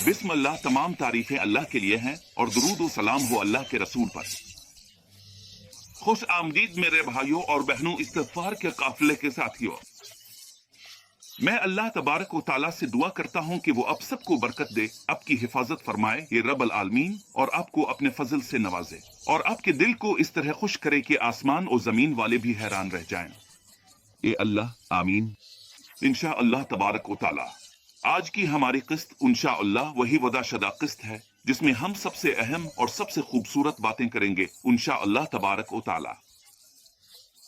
बिस्म अल्लाह, तमाम तारीफें अल्लाह के लिए हैं और दुरूद व सलाम हो अल्लाह के रसूल पर। खुश आमदीद मेरे भाइयों और बहनों, इस्तिग़फ़ार के काफिले के साथियों। मैं अल्लाह तबारक व तआला से दुआ करता हूं कि वो आप सबको बरकत दे, आपकी हिफाजत फरमाए ये रब्बुल आलमीन, और आपको अपने फजल से नवाजे और आपके दिल को इस तरह खुश करे कि आसमान और जमीन वाले भी हैरान रह जाएं। ए अल्लाह, आमीन। इंशा अल्लाह तबारक व तआला आज की हमारी किस्त इंशा अल्लाह वही वदा शदा किस्त है जिसमें हम सबसे अहम और सबसे खूबसूरत बातें करेंगे इंशा अल्लाह तबारक व तआला।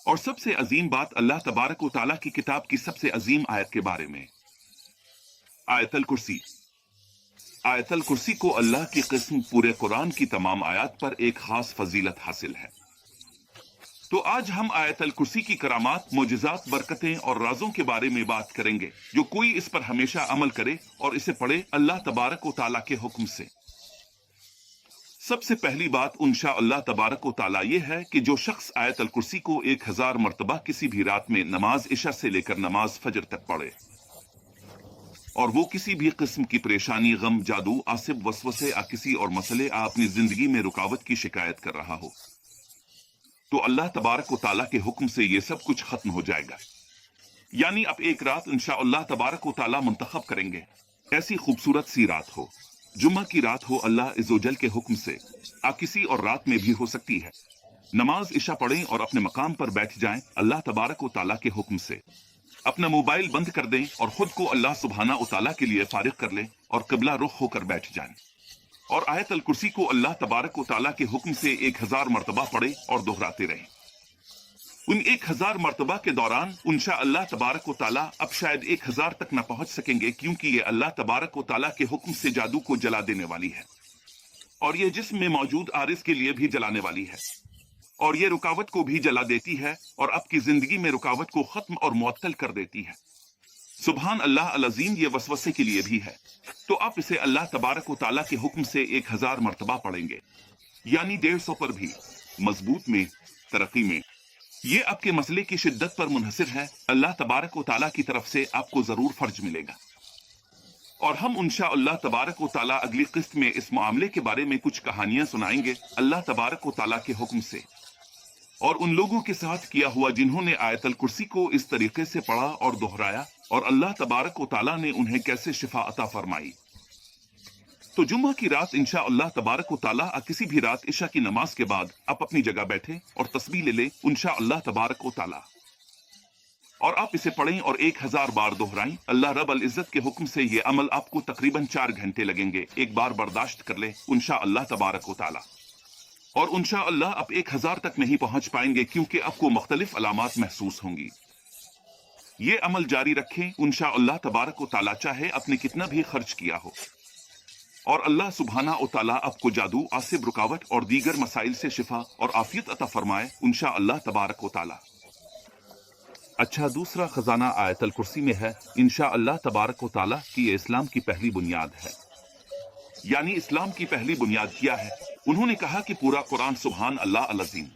और सबसे अजीम बात अल्लाह तबारक व तआला की किताब की सबसे अजीम आयत के बारे में, आयतल कुर्सी। आयतल कुर्सी को अल्लाह की किस्म पूरे कुरान की तमाम आयत पर एक खास फजीलत हासिल है। तो आज हम आयतल कुर्सी की करामात, मोजिजात, बरकतें और राजों के बारे में बात करेंगे। जो कोई इस पर हमेशा अमल करे और इसे पढ़े अल्लाह तबारक व तआला के हुक्म से। सबसे पहली बात इंशा अल्लाह तबारक व तआला ये है कि जो शख्स आयतल कुर्सी को 1000 मरतबा किसी भी रात में नमाज इशा से लेकर नमाज फजर तक पढ़े, और वो किसी भी किस्म की परेशानी, गम, जादू, आसिब, वसवसे या किसी और मसले या अपनी जिंदगी में रुकावट की शिकायत कर रहा हो, तो अल्लाह तबारक व तआला के हुक्म से ये सब कुछ खत्म हो जाएगा। यानी अब एक रात इंशा अल्लाह तबारक व तआला मुंतखब करेंगे, ऐसी खूबसूरत सी रात हो, जुम्मा की रात हो अल्लाह इज़्ज़ोजल के हुक्म से, आ किसी और रात में भी हो सकती है। नमाज इशा पढ़ें और अपने मकाम पर बैठ जाएं अल्लाह तबारक व तआला के हुक्म से। अपना मोबाइल बंद कर दें और खुद को अल्लाह सुब्हाना व तआला के लिए फारिग कर लें और क़िबला रुख होकर बैठ जाएं। और आयतल कुर्सी को अल्लाह तबारक व तआला के हुक्म से 1000 मरतबा पढ़े और दोहराते रहें। उन 1000 मरतबा के दौरान इंशा अल्लाह तबारक व तआला अब शायद 1000 तक न पहुंच सकेंगे, क्योंकि ये अल्लाह तबारक व तआला के हुक्म से जादू को जला देने वाली है, और ये जिस्म में मौजूद आरिस के लिए भी जलाने वाली है, और ये रुकावट को भी जला देती है और आपकी जिंदगी में रुकावट को खत्म और मुअत्तल कर देती है। सुभान अल्लाह अल अज़ीम ये वसवसे के लिए भी है। तो आप इसे अल्लाह तबारक व तआला के हुक्म से 1000 मरतबा पढ़ेंगे, यानी 150 पर भी। मजबूत में, तरक्की में, ये आपके मसले की शिद्दत पर मुनहसिर है। अल्लाह तबारक व तआला की तरफ से आपको जरूर फर्ज मिलेगा। और हम इंशा अल्लाह तबारक व तआला अगली किस्त में इस मामले के बारे में कुछ कहानियां सुनाएंगे अल्लाह तबारक व तआला के हुक्म से, और उन लोगों के साथ किया हुआ जिन्होंने आयतल कुर्सी को इस तरीके से पढ़ा और दोहराया, और अल्लाह तबारक व तआला ने उन्हें कैसे शिफा अता फरमाई। तो जुम्मा की रात इंशा अल्लाह तबारक व तआला किसी भी रात इशा की नमाज के बाद आप अपनी जगह बैठे और तस्बीह ले लें इंशा अल्लाह तबारक व तआला, और आप इसे पढ़ें और 1000 बार दोहराएं। अल्लाह रब्बुल इज्जत के हुक्म से ये अमल आपको तकरीबन 4 घंटे लगेंगे। एक बार बर्दाश्त कर ले इंशा अल्लाह तबारक व तआला। और इंशा अल्लाह आप 1000 तक नहीं पहुंच पाएंगे, क्योंकि आपको मुख्तलिफ अलामात महसूस होंगी। ये अमल जारी रखें इंशा अल्लाह तबारक व तआला, चाहे आपने कितना भी खर्च किया हो, और अल्लाह सुब्हाना व तआला आपको जादू, आसिब, रुकावट और दीगर मसाइल से शिफा और आफियत अता फरमाए इंशा अल्लाह तबारक व तआला। अच्छा, दूसरा खजाना आयतल कुर्सी में है इंशा अल्लाह तबारक व तआला की ये इस्लाम की पहली बुनियाद है। यानी इस्लाम की पहली बुनियाद क्या है? उन्होंने कहा कि पूरा कुरान सुभान अल्लाह अल अज़ीम।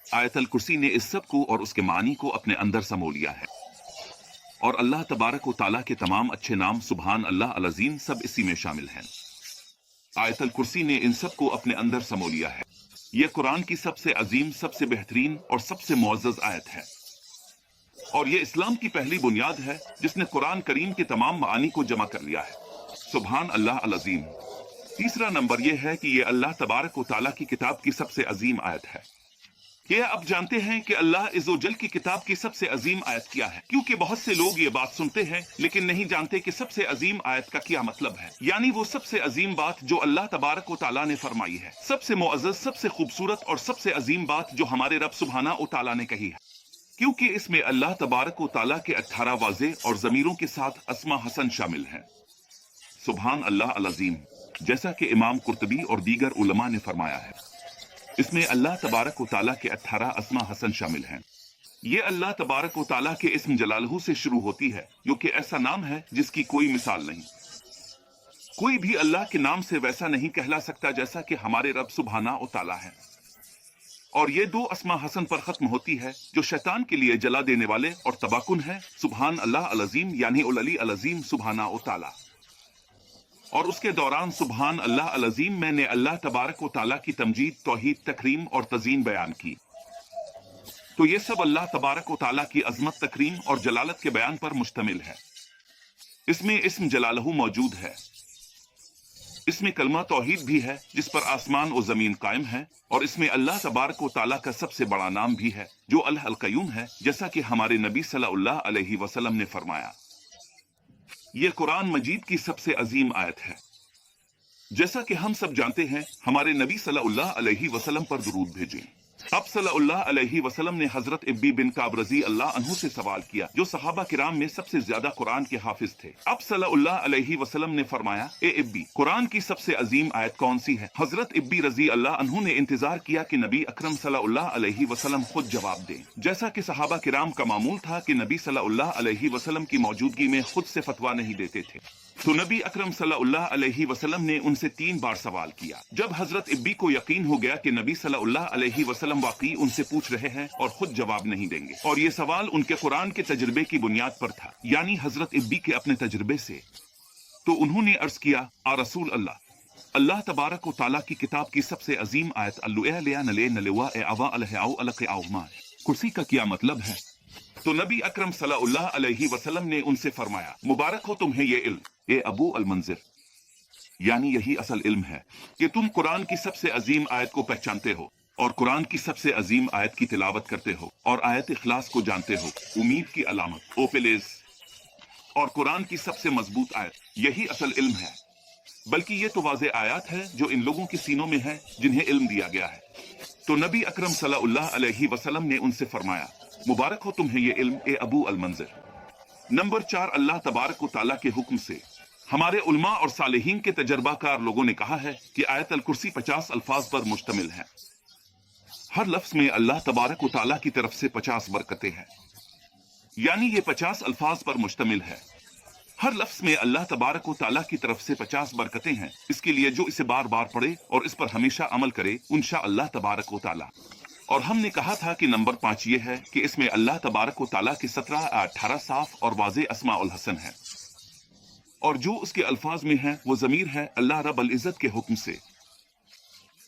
आयतल कुर्सी ने इस सब को और उसके मानी को अपने अंदर समो लिया है, और अल्लाह तबारक व तआला के तमाम अच्छे नाम सुभान अल्लाह अल अज़ीम सब इसी में शामिल हैं। आयतल कुर्सी ने इन सब को अपने अंदर समो लिया है। यह कुरान की सबसे अजीम, सबसे बेहतरीन और सबसे मुअज़्ज़ज़ आयत है, और यह इस्लाम की पहली बुनियाद है जिसने कुरान करीम के तमाम मानी को जमा कर लिया है। सुभान अल्लाह अल अज़ीम। तीसरा नंबर यह है कि यह अल्लाह तबारक व तआला की किताब की सबसे अजीम आयत है। क्या आप जानते हैं कि अल्लाह इज़्ज़ोजल की किताब की सबसे अजीम आयत क्या है? क्योंकि बहुत से लोग ये बात सुनते हैं लेकिन नहीं जानते कि सबसे अजीम आयत का क्या मतलब है। यानी वो सबसे अजीम बात जो अल्लाह तबारक व तआला ने फरमाई है, सबसे मुअज़्ज़ज़, सबसे खूबसूरत और सबसे अजीम बात जो हमारे रब सुब्हाना व तआला ने कही है, क्योंकि इसमें अल्लाह तबारक व तआला के 18 वाज़े और ज़मीरों के साथ अस्मा हसन शामिल हैं। सुभान अल्लाह अल अज़ीम। जैसा कि इमाम कुर्तबी और दीगर उलमा ने फरमाया है, इसमें अल्लाह तबारक व तआला के 18 अस्मा हसन शामिल हैं। ये अल्लाह तबारक व तआला के इस्म जलालहू से शुरू होती है, जो कि ऐसा नाम है जिसकी कोई मिसाल नहीं। कोई भी अल्लाह के नाम से वैसा नहीं कहला सकता जैसा कि हमारे रब सुब्हाना व तआला है। और ये 2 अस्मा हसन पर खत्म होती है जो शैतान के लिए जला देने वाले और तबाकुन है। सुभान अल्लाह अल अज़ीम, यानी उल अली अल अज़ीम सुब्हाना व तआला। और उसके दौरान सुबहान अल्लाह अल अज़ीम मैंने अल्लाह तबारक व तआला की तमजीद, तौहीद, तकरीम और तज़ीम बयान की। तो ये सब अल्लाह तबारक व तआला की अजमत, तकरीम और जलालत के बयान पर मुश्तमिल है। इसमें इस्म जलालहू मौजूद है। इसमें कलमा तौहीद भी है जिस पर आसमान और जमीन कायम है, और इसमें अल्लाह तबारक व तआला का सबसे बड़ा नाम भी है जो अल क़य्यूम है, जैसा कि हमारे नबी सल्लल्लाहु अलैहि वसल्लम ने फरमाया। ये कुरान मजीद की सबसे अजीम आयत है। जैसा कि हम सब जानते हैं, हमारे नबी सल्लल्लाहु अलैहि वसल्लम पर दुरूद भेजें। अब सल्लल्लाहु अलैहि वसल्लम ने हजरत इब्बी बिन काब रज़ी अल्लाह अन्हु से सवाल किया, जो सहाबा किराम में सबसे ज्यादा कुरान के हाफिज थे। अब सल्लल्लाहु अलैहि वसल्लम ने फरमाया, ए इब्बी, कुरान की सबसे अजीम आयत कौन सी है? हजरत इब्बी रज़ी अल्लाह अन्हु ने इंतजार किया कि नबी अकरम सल्लल्लाहु अलैहि वसल्लम खुद जवाब दें। जैसा कि सहाबा किराम का मामूल था कि नबी सल्लल्लाहु अलैहि वसल्लम की मौजूदगी में खुद से फतवा नहीं देते थे, तो नबी अकरम सल्लल्लाहु अलैहि वसल्लम ने उनसे 3 बार सवाल किया। जब हजरत इब्बी को यकीन हो गया कि नबी सल्लल्लाहु अलैहि वसल्लम वाकई उनसे पूछ रहे हैं और खुद जवाब नहीं देंगे, और ये सवाल उनके कुरान के तजुर्बे की बुनियाद पर था, यानी हजरत इब्बी के अपने तजुर्बे से, तो उन्होंने अर्ज किया, आ रसूल अल्लाह, अल्लाह तबारक व तआला की किताब की सबसे अजीम आयत कुर्सी का क्या मतलब है? तो नबी अकरम सल्लल्लाहु अलैहि वसल्लम ने उनसे फरमाया, मुबारक हो तुम्हें ये इल्म, ए अबू अल मंजिर, यानी यही असल इल्म है कि तुम कुरान की सबसे अजीम आयत को पहचानते हो और कुरान की सबसे अजीम आयत की तिलावत करते हो और आयत इखलास को जानते हो, उम्मीद की अलामत, ओपेलेस, और कुरान की सबसे मजबूत आयत, यही असल इल्म है। बल्कि ये तो वाज़े आयत है जो इन लोगों के सीनों में है जिन्हें इल्म दिया गया है। तो नबी अकरम सल्लल्लाहु अलैहि वसल्लम ने उनसे फरमाया, मुबारक हो तुम्हें ये इल्म, ए अबू अल मंजिर। नंबर 4, अल्लाह तबारक व तआला के हुक्म से। हमारे उलमा और सालेहीन के तजर्बाकार लोगों ने कहा है कि आयत अल कुर्सी 50 अल्फाज पर मुश्तमिल है। हर लफ्ज में अल्लाह तबारक व तआला की तरफ से 50 बरकतें हैं, यानी ये 50 अल्फाज पर मुश्तमिल है। हर लफ्ज में अल्लाह तबारक व तआला की तरफ से 50 बरकतें हैं। इसके लिए जो इसे बार बार पढ़े और इस पर हमेशा अमल करे, इंशाअल्लाह तबारक व तआला। और हमने कहा था कि नंबर 5 ये है कि इसमें अल्लाह तबारक व तआला के 17 या 18 साफ और वाज़े अस्माउल हसन है, और जो उसके अल्फाज में है वो जमीर है अल्लाह रब्बुल इज्जत के हुक्म से।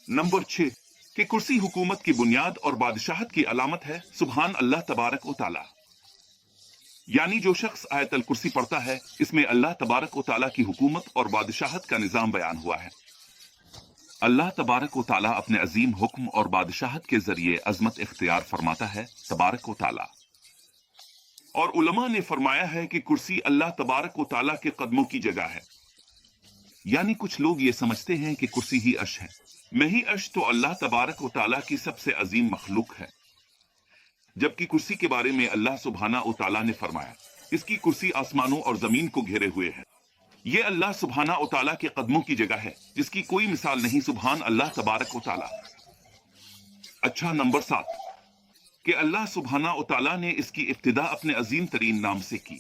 नंबर 6 कि कुर्सी हुकूमत की बुनियाद और बादशाहत की अलामत है, सुबहान अल्लाह तबारक व तआला। यानी जो शख्स आयत अल कुर्सी पढ़ता है, इसमें अल्लाह तबारक व तआला की हुकूमत और बादशाहत का निजाम बयान हुआ है। अल्लाह तबारक व तआला अपने अजीम हुक्म और बादशाहत के जरिए अजमत इख्तियार फरमाता है, तबारक व तआला। और उलमा ने फरमाया है कि कुर्सी अल्लाह तबारक व तआला के कदमों की जगह है। यानी कुछ लोग ये समझते हैं कि कुर्सी ही अर्श है। नहीं, अर्श तो अल्लाह तबारक व तआला की सबसे अजीम मखलूक है, जबकि कुर्सी के बारे में अल्लाह सुब्हाना व तआला ने फरमाया, इसकी कुर्सी आसमानों और जमीन को घेरे हुए है। ये अल्लाह सुब्हाना व तआला के कदमों की जगह है जिसकी कोई मिसाल नहीं, सुब्हान अल्लाह तबारक व तआला। अच्छा, नंबर 7 कि अल्लाह सुब्हाना व तआला ने इसकी इब्तिदा अपने अजीम तरीन नाम से की,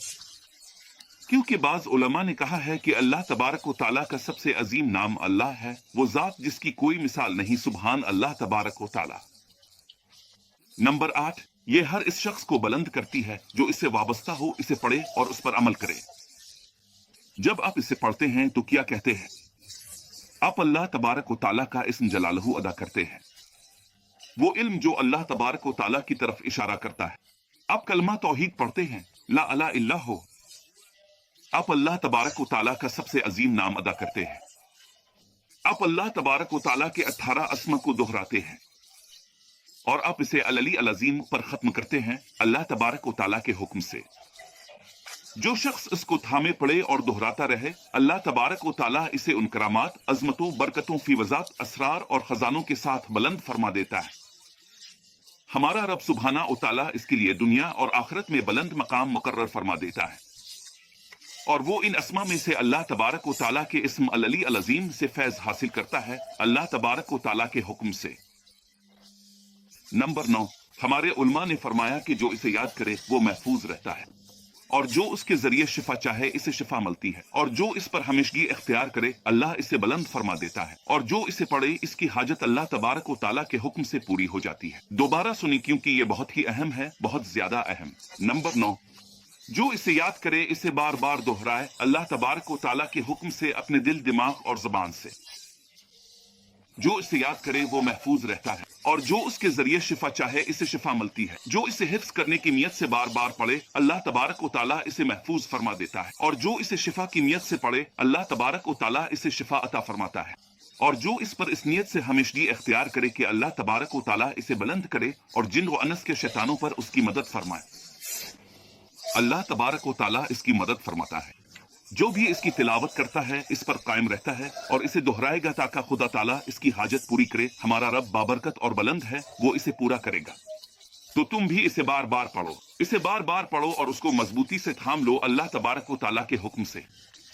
क्योंकि बाज उलमा ने कहा है कि अल्लाह तबारक व तआला का सबसे अजीम नाम अल्लाह है, वो जात जिसकी कोई मिसाल नहीं, सुब्हान अल्लाह तबारक व तआला। नंबर 8 ये हर इस शख्स को बुलंद करती है जो इससे वाबस्ता हो, इसे पढ़े और उस पर अमल करे। जब आप इसे पढ़ते हैं तो क्या कहते हैं? आप अल्लाह तबारक व तआला का इस्म जलालहू अदा करते हैं, वो इल्म जो अल्लाह तबारक व तआला की तरफ इशारा करता है। आप कलमा तौहीद पढ़ते हैं, ला इलाहा इल्लल्लाह। आप अल्लाह तबारक व तआला का सबसे अजीम नाम अदा करते हैं। आप अल्लाह तबारक व तआला के 18 अस्मा को दोहराते हैं और आप इसे अल-अली अल-अज़ीम पर खत्म करते हैं, अल्लाह तबारक व तआला के हुक्म से। जो शख्स इसको थामे पड़े और दोहराता रहे, अल्लाह तबारक व तआला इसे उन करामात, अजमतों, बरकतों, फीवजात, असरार और खजानों के साथ बुलंद फरमा देता है। हमारा रब सुब्हाना व तआला इसके लिए दुनिया और आखिरत में बुलंद मकाम मुकर्रर फरमा देता है, और वो इन अस्मा में से अल्लाह तबारक व तआला के इस्म अल-अली अल-अज़ीम से फैज हासिल करता है, अल्लाह तबारक व तआला के हुक्म से। नंबर 9 हमारे उलमा ने फरमाया कि जो इसे याद करे वो महफूज रहता है, और जो उसके जरिए शिफा चाहे इसे शिफा मिलती है, और जो इस पर हमेशगी इख्तियार करे अल्लाह इसे बुलंद फरमा देता है, और जो इसे पढ़े इसकी हाजत अल्लाह तबारक व तआला के हुक्म से पूरी हो जाती है। दोबारा सुनी क्योंकि ये बहुत ही अहम है, बहुत ज्यादा अहम। नंबर 9 جو اسے یاد کرے، اسے بار بار دہرائے اللہ تبارک و تعالیٰ کے حکم سے اپنے دل، دماغ اور زبان سے، جو اسے یاد کرے وہ محفوظ رہتا ہے، اور جو اس کے ذریعے شفا چاہے اسے شفا ملتی ہے۔ جو اسے حفظ کرنے کی نیت سے بار بار پڑھے، اللہ تبارک و تعالیٰ اسے محفوظ فرما دیتا ہے، اور جو اسے شفا کی نیت سے پڑھے، اللہ تبارک و تعالیٰ اسے شفا عطا فرماتا ہے، اور جو اس پر اس نیت سے ہمیشگی اختیار کرے کہ اللہ تبارک و تعالیٰ اسے بلند کرے اور جن و انس کے شیطانوں پر اس کی مدد فرمائے، اللہ تبارک و تعالیٰ اس کی مدد فرماتا ہے۔ جو بھی اس کی تلاوت کرتا ہے اس پر قائم رہتا ہے اور اسے دہرائے گا تاکہ خدا تعالیٰ اس کی حاجت پوری کرے۔ ہمارا رب بابرکت اور بلند ہے، وہ اسے پورا کرے گا۔ تو تم بھی اسے بار بار پڑھو، اسے بار بار پڑھو اور اس کو مضبوطی سے تھام لو اللہ تبارک و تعالیٰ کے حکم سے۔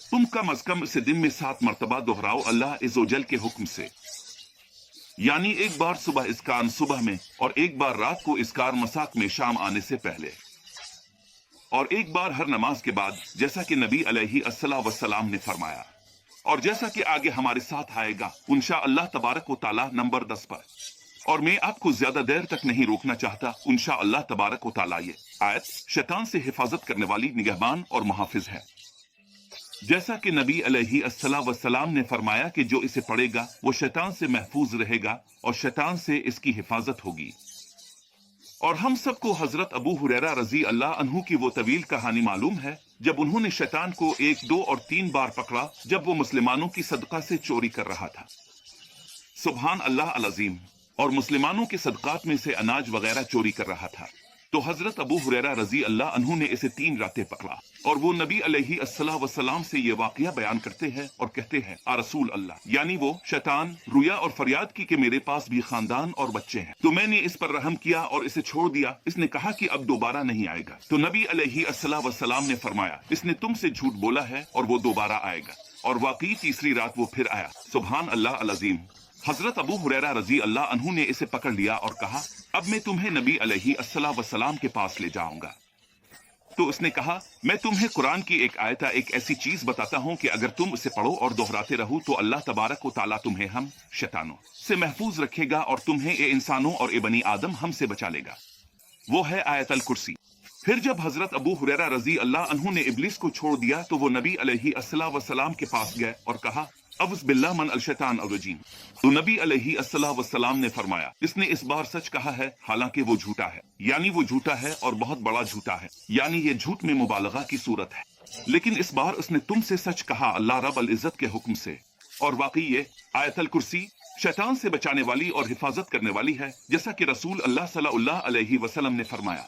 تم کم از کم اسے دن میں 7 مرتبہ دہراؤ اللہ عز و جل کے حکم سے، یعنی ایک بار صبح اذکار صبح میں، اور ایک بار رات کو اذکار مساک میں شام آنے سے پہلے، اور ایک بار ہر نماز کے بعد، جیسا کہ نبی علیہ الصلوۃ والسلام نے فرمایا، اور جیسا کہ آگے ہمارے ساتھ آئے گا انشاءاللہ تبارک و تعالیٰ نمبر 10 پر۔ اور میں آپ کو زیادہ دیر تک نہیں روکنا چاہتا۔ انشاءاللہ تبارک و تعالیٰ یہ آیت شیطان سے حفاظت کرنے والی نگہبان اور محافظ ہے، جیسا کہ نبی علیہ الصلوۃ والسلام نے فرمایا کہ جو اسے پڑھے گا وہ شیطان سے محفوظ رہے گا اور شیطان سے اس کی حفاظت ہوگی۔ اور ہم سب کو حضرت ابو ہریرہ رضی اللہ عنہ کی وہ طویل کہانی معلوم ہے، جب انہوں نے شیطان کو 1، 2 اور 3 بار پکڑا جب وہ مسلمانوں کی صدقہ سے چوری کر رہا تھا، سبحان اللہ العظیم، اور مسلمانوں کے صدقات میں سے اناج وغیرہ چوری کر رہا تھا۔ تو حضرت ابو ہریرہ رضی اللہ عنہ نے اسے 3 راتیں پکڑا، اور وہ نبی علیہ الصلوۃ والسلام سے یہ واقعہ بیان کرتے ہیں اور کہتے ہیں، آ رسول اللہ، یعنی وہ شیطان رویا اور فریاد کی کہ میرے پاس بھی خاندان اور بچے ہیں، تو میں نے اس پر رحم کیا اور اسے چھوڑ دیا۔ اس نے کہا کہ اب دوبارہ نہیں آئے گا، تو نبی علیہ الصلوۃ والسلام نے فرمایا، اس نے تم سے جھوٹ بولا ہے اور وہ دوبارہ آئے گا، اور واقعی تیسری رات وہ پھر آیا، سبحان اللہ العظیم۔ حضرت ابو ہریرہ رضی اللہ عنہ نے اسے پکڑ لیا اور کہا، اب میں تمہیں نبی علیہ الصلوۃ والسلام کے پاس لے جاؤں گا۔ تو اس نے کہا، میں تمہیں قرآن کی ایک آیت، ایک ایسی چیز بتاتا ہوں کہ اگر تم اسے پڑھو اور دہراتے رہو تو اللہ تبارک و تعالیٰ تمہیں ہم شیطانوں سے محفوظ رکھے گا اور تمہیں اے انسانوں اور اے بنی آدم ہم سے بچا لے گا۔ وہ ہے آیت الکرسی۔ پھر جب حضرت ابو ہریرہ رضی اللہ عنہ نے ابلیس کو چھوڑ دیا تو وہ نبی علیہ الصلوۃ والسلام کے پاس گئے اور کہا، اعوذ باللہ من الشیطان الرجیم۔ تو نبی علیہ الصلوۃ والسلام نے فرمایا، اس نے اس بار سچ کہا ہے حالانکہ وہ جھوٹا ہے، یعنی وہ جھوٹا ہے اور بہت بڑا جھوٹا ہے، یعنی یہ جھوٹ میں مبالغہ کی صورت ہے، لیکن اس بار اس نے تم سے سچ کہا اللہ رب العزت کے حکم سے۔ اور واقعی یہ آیت الکرسی شیطان سے بچانے والی اور حفاظت کرنے والی ہے، جیسا کہ رسول اللہ صلی اللہ علیہ وسلم نے فرمایا،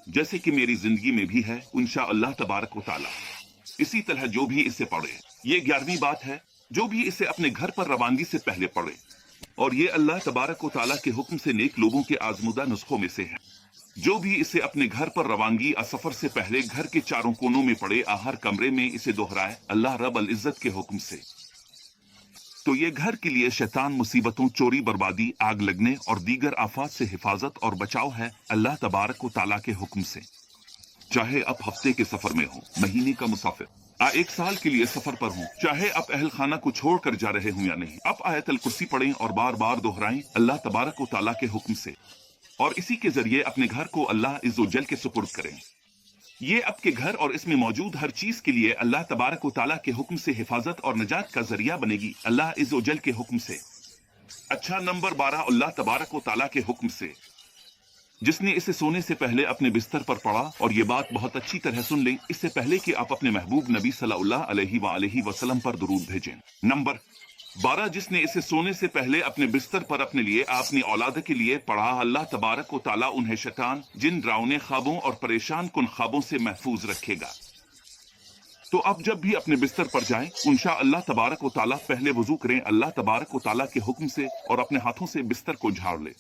جیسے کہ میری زندگی میں بھی ہے انشاءاللہ تبارک و تعالیٰ۔ اسی طرح جو بھی اسے پڑھے، یہ 11ویں بات ہے، جو بھی اسے اپنے گھر پر روانگی سے پہلے پڑھے، اور یہ اللہ تبارک و تعالیٰ کے حکم سے نیک لوگوں کے آزمودہ نسخوں میں سے ہے، جو بھی اسے اپنے گھر پر روانگی سفر سے پہلے گھر کے چاروں کونوں میں پڑے، ہر کمرے میں اسے دہرائے اللہ رب العزت کے حکم سے، تو یہ گھر کے لیے شیطان مصیبتوں، چوری، بربادی، آگ لگنے اور دیگر آفات سے حفاظت اور بچاؤ ہے اللہ تبارک و تعالیٰ کے حکم سے۔ چاہے اب ہفتے کے سفر میں ہو، مہینے کا مسافر، 1 سال کے لیے سفر پر ہوں، چاہے اب اہل خانہ کو چھوڑ کر جا رہے ہوں یا نہیں، اب آیت الکرسی پڑھیں اور بار بار دہرائیں اللہ تبارک و تعالیٰ کے حکم سے، اور اسی کے ذریعے اپنے گھر کو اللہ عز و جل کے سپرد کریں۔ یہ آپ کے گھر اور اس میں موجود ہر چیز کے لیے اللہ تبارک و تعالیٰ کے حکم سے حفاظت اور نجات کا ذریعہ بنے گی اللہ عز و جل کے حکم سے۔ اچھا، نمبر 12، اللہ تبارک و تعالیٰ کے حکم سے۔ جس نے اسے سونے سے پہلے اپنے بستر پر پڑھا، اور یہ بات بہت اچھی طرح سن لیں اس سے پہلے کہ آپ اپنے محبوب نبی صلی اللہ علیہ وآلہ وسلم پر درود بھیجیں۔ نمبر 12، جس نے اسے سونے سے پہلے اپنے بستر پر اپنے لیے، اپنی اولاد کے لیے پڑھا، اللہ تبارک و تعالیٰ انہیں شیطان، جن ڈراؤنے خوابوں اور پریشان کن خوابوں سے محفوظ رکھے گا۔ تو اب جب بھی اپنے بستر پر جائیں انشاءاللہ تبارک و تعالیٰ پہلے وضو کریں اللہ تبارک و تعالیٰ کے حکم سے، اور اپنے ہاتھوں سے بستر کو جھاڑ لیں۔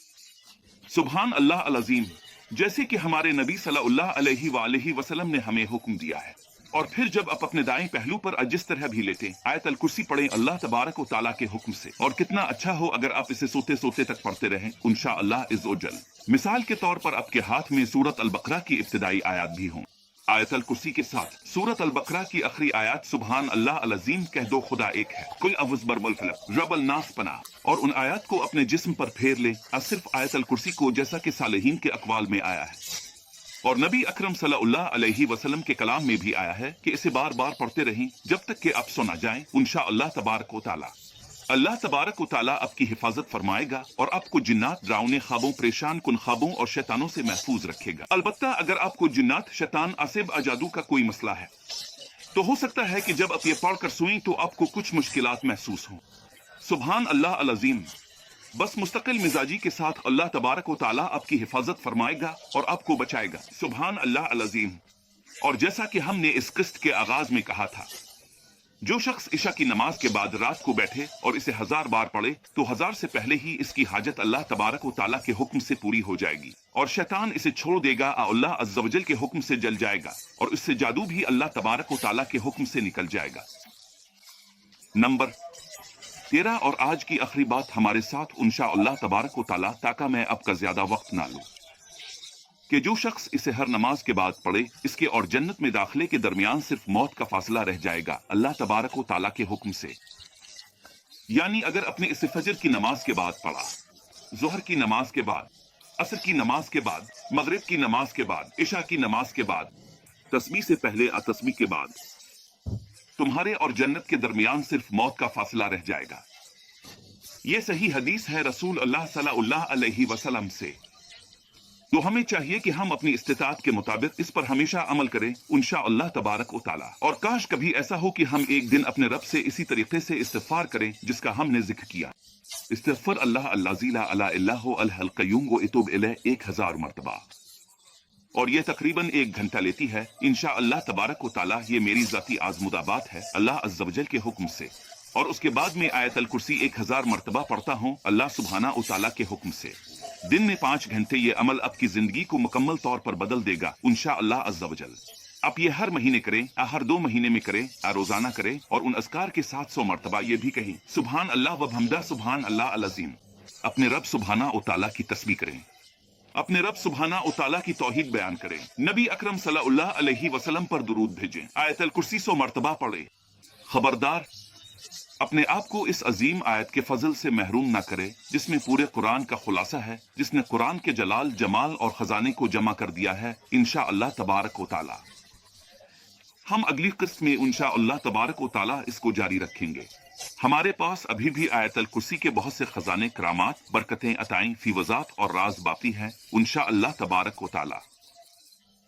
سبحان اللہ العظیم، جیسے کہ ہمارے نبی صلی اللہ علیہ وآلہ وسلم نے ہمیں حکم دیا ہے۔ اور پھر جب آپ اپنے دائیں پہلو پر جس طرح بھی لیتے آیت الکرسی پڑھیں اللہ تبارک و تعالیٰ کے حکم سے، اور کتنا اچھا ہو اگر آپ اسے سوتے سوتے تک پڑھتے رہیں انشاءاللہ عز و جل۔ مثال کے طور پر آپ کے ہاتھ میں سورت البقرہ کی ابتدائی آیات بھی ہوں، آیت الکرسی کے ساتھ سورت البقرہ کی آخری آیات سبحان اللہ العظیم، کہہ دو خدا ایک ہے، کوئی اعوذ برب الفلق، رب الناس پناہ، اور ان آیات کو اپنے جسم پر پھیر لے، صرف آیت الکرسی کو، جیسا کہ صالحین کے اقوال میں آیا ہے۔ اور नबी अकरम सल्लल्लाहु अलैहि वसल्लम के कलाम में भी आया है कि इसे बार बार पढ़ते रहें जब तक कि आप सो ना जाएं। इंशाअल्लाह तबारक व तआला अल्लाह तबारक व तआला आपकी हिफाजत फरमाएगा और आपको जिन्नात, डरावने ख्वाबों, परेशान कुन ख्वाबों और शैतानों से महफूज रखेगा। अलबत्ता अगर आपको जिन्नात, शैतान, आसिब, अजादू का कोई मसला है तो हो सकता है कि जब आप ये पढ़कर सोएं तो आपको कुछ मुश्किलात महसूस हों। सुभान अल्लाह अल अज़ीम। बस मुस्तकिल मिजाजी के साथ अल्लाह तबारक व तआला आपकी हिफाजत फरमाएगा और आपको बचाएगा। सुभान अल्लाह अल अज़ीम। और जैसा कि हमने इस किस्त के आगाज में कहा था, जो शख्स इशा की नमाज के बाद रात को बैठे और इसे 1000 बार पढ़े तो 1000 से पहले ही इसकी हाजत अल्लाह तबारक व तआला के हुक्म से पूरी हो जाएगी और शैतान इसे छोड़ देगा। अल्लाह अज़्ज़ व जल के हुक्म से जल जाएगा और इससे जादू भी अल्लाह तबारक व तआला के हुक्म से निकल जाएगा। नंबर 13 और आज की आखिरी बात हमारे साथ इंशाअल्लाह तबारक व तआला, ताकि मैं आपका ज्यादा वक्त ना लूं, कि जो शख्स इसे हर नमाज के बाद पढ़े, इसके और जन्नत में दाखिले के दरमियान सिर्फ मौत का फासला रह जाएगा अल्लाह तबारक व तआला के हुक्म से। यानी अगर अपने इसे फजर की नमाज के बाद पढ़ा, जोहर की नमाज के बाद, असर की नमाज के बाद, मगरिब की नमाज के बाद, इशा की नमाज के बाद, तस्बीह से पहले और तस्बीह के बाद, तुम्हारे और जन्नत के दरमियान सिर्फ मौत का फासला रह जाएगा। यह सही हदीस है रसूल अल्लाह सल्लल्लाहु अलैहि वसल्लम से। तो हमें चाहिए कि हम अपनी इस्तिताअत के मुताबिक इस पर हमेशा अमल करें इंशाअल्लाह तबारक व तआला। और काश कभी ऐसा हो कि हम एक दिन अपने रब से इसी तरीके से इस्तिग़फ़ार करें जिसका हमने जिक्र किया। इस्तिग़फ़ार अल्लाह अल्लाज़ी ला इलाहा इल्ला हु अल हल क़य्यूम व अतूब इलैह 1000 मरतबा, और ये तकरीबन 1 घंटा लेती है इंशाअल्लाह तबारक व तआला। ये मेरी ज़ाती आज़मुदा बात है अल्लाह अज़्ज़ व जल के हुक्म से। और उसके बाद में आयतल कुर्सी 1000 मरतबा पढ़ता हूँ अल्लाह सुब्हाना व तआला के हुक्म से। दिन में 5 घंटे ये अमल आपकी जिंदगी को मुकम्मल तौर पर बदल देगा इंशाअल्लाह अज़्ज़ व जल। आप ये हर महीने करें, हर 2 महीने में करें, रोजाना करें और उन अस्कार के 700 मरतबा ये भी कहें सुभान अल्लाह व बिहम्दिही सुभान अल्लाह अल अज़ीम। अपने रब सुब्हाना व तआला की तस्बीह करें, अपने रब सुब्हाना व तआला की तौहीद बयान करें, नबी अकरम सल्लल्लाहु अलैहि वसल्लम पर दुरूद भेजें, आयतल कुर्सी 100 मरतबा पढ़ें। खबरदार, अपने आप को इस अजीम आयत के फजल से महरूम ना करे जिसमें पूरे कुरान का खुलासा है, जिसने कुरान के जलाल, जमाल और खजाने को जमा कर दिया है इंशाअल्लाह तबारक व तआला। हम अगली किस्त में इंशाअल्लाह तबारक व तआला इसको जारी रखेंगे। हमारे पास अभी भी आयतल कुर्सी के बहुत से खजाने, करामात, बरकतें, अताएं, फीवजात और राज बाकी हैं इंशाअल्लाह तबारक व तआला।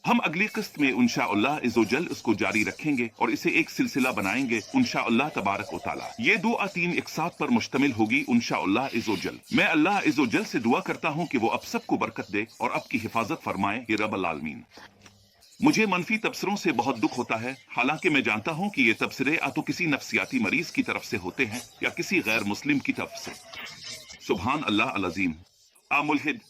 हम अगली किस्त में इंशाअल्लाह इज़्ज़ोजल इसको जारी रखेंगे और इसे एक सिलसिला बनाएंगे इंशाअल्लाह तबारक व तआला। ये 2 या 3 एक साथ पर मुश्तमिल होगी इंशाअल्लाह इज़्ज़ोजल। मैं अल्लाह इज़्ज़ोजल से दुआ करता हूँ कि वो आप सबको बरकत दे और आपकी हिफाजत फरमाए ये रब्बुल आलमीन। मुझे मनफी तबसरों से बहुत दुख होता है, हालांकि मैं जानता हूँ कि ये तबसरे या तो किसी नफ्सियाती मरीज की तरफ से होते हैं या किसी गैर मुस्लिम की तरफ से। सुभान अल्लाह अल अज़ीम। मुल्हिद,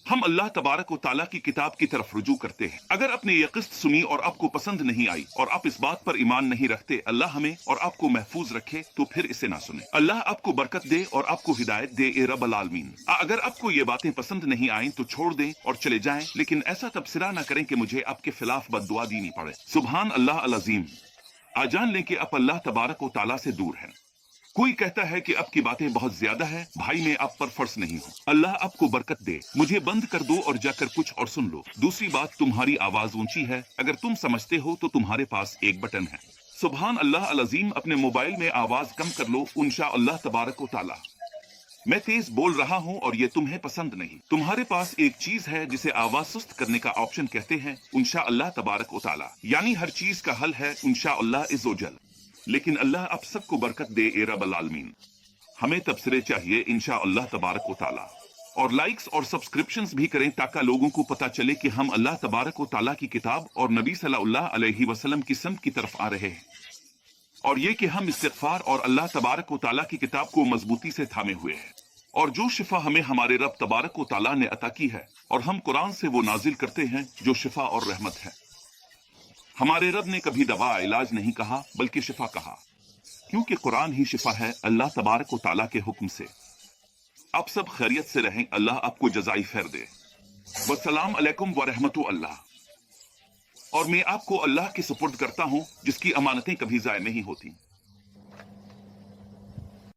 हम अल्लाह तबारक व तआला की किताब की तरफ रुजू करते हैं। अगर आपने ये किस्त सुनी और आपको पसंद नहीं आई और आप इस बात पर ईमान नहीं रखते अल्लाह हमें और आपको महफूज रखे तो फिर इसे ना सुने। अल्लाह आपको बरकत दे और आपको हिदायत दे ए रब्बुल आलमीन। अगर आपको ये बातें पसंद नहीं आई तो छोड़ दें और चले जाएं, लेकिन ऐसा तबसरा ना करें कि मुझे आपके खिलाफ बद्दुआ देनी पड़े। सुभान अल्लाह अल अज़ीम। जान लें कि आप अल्लाह तबारक व तआला से दूर हैं। कोई कहता है कि आपकी बातें बहुत ज्यादा है, भाई मैं आप पर फर्ज नहीं हूँ। अल्लाह आपको बरकत दे। मुझे बंद कर दो और जाकर कुछ और सुन लो। दूसरी बात, तुम्हारी आवाज ऊंची है, अगर तुम समझते हो तो तुम्हारे पास एक बटन है। सुभान अल्लाह अल अज़ीम। अपने मोबाइल में आवाज कम कर लो इंशाअल्लाह तबारक व तआला। मैं तेज बोल रहा हूँ और ये तुम्हें पसंद नहीं। तुम्हारे पास एक चीज है जिसे आवाज सुस्त करने का ऑप्शन कहते हैं इंशाअल्लाह तबारक व तआला। यानी हर चीज का हल है इंशाअल्लाह इज़्ज़ोजल। लेकिन अल्लाह आप सबको बरकत दे ए रब्बुल आलमीन। हमें तबसरे चाहिए इंशाअल्लाह तबारक व तआला। और लाइक्स और सब्सक्रिप्शंस भी करें ताकि लोगों को पता चले कि हम अल्लाह तबारक व तआला की किताब और नबी सल्लल्लाहु अलैहि वसल्लम की समत की तरफ आ रहे हैं, और ये कि हम इस्तिग़फ़ार और अल्लाह तबारक व तआला की किताब को मजबूती से थामे हुए हैं। और जो शिफा हमें हमारे रब तबारक व तआला ने अता की है और हम कुरान से वो नाजिल करते हैं जो शिफा और रहमत है। हमारे रब ने कभी दवा इलाज नहीं कहा बल्कि शिफा कहा, क्योंकि कुरान ही शिफा है अल्लाह तबारक व तआला के हुक्म से। आप सब खैरियत से रहें, अल्लाह आपको जज़ाई खैर दे। वस्सलाम अलैकुम व रहमतु अल्लाह। और मैं आपको अल्लाह के सुपुर्द करता हूँ जिसकी अमानतें कभी ज़ाय नहीं होती।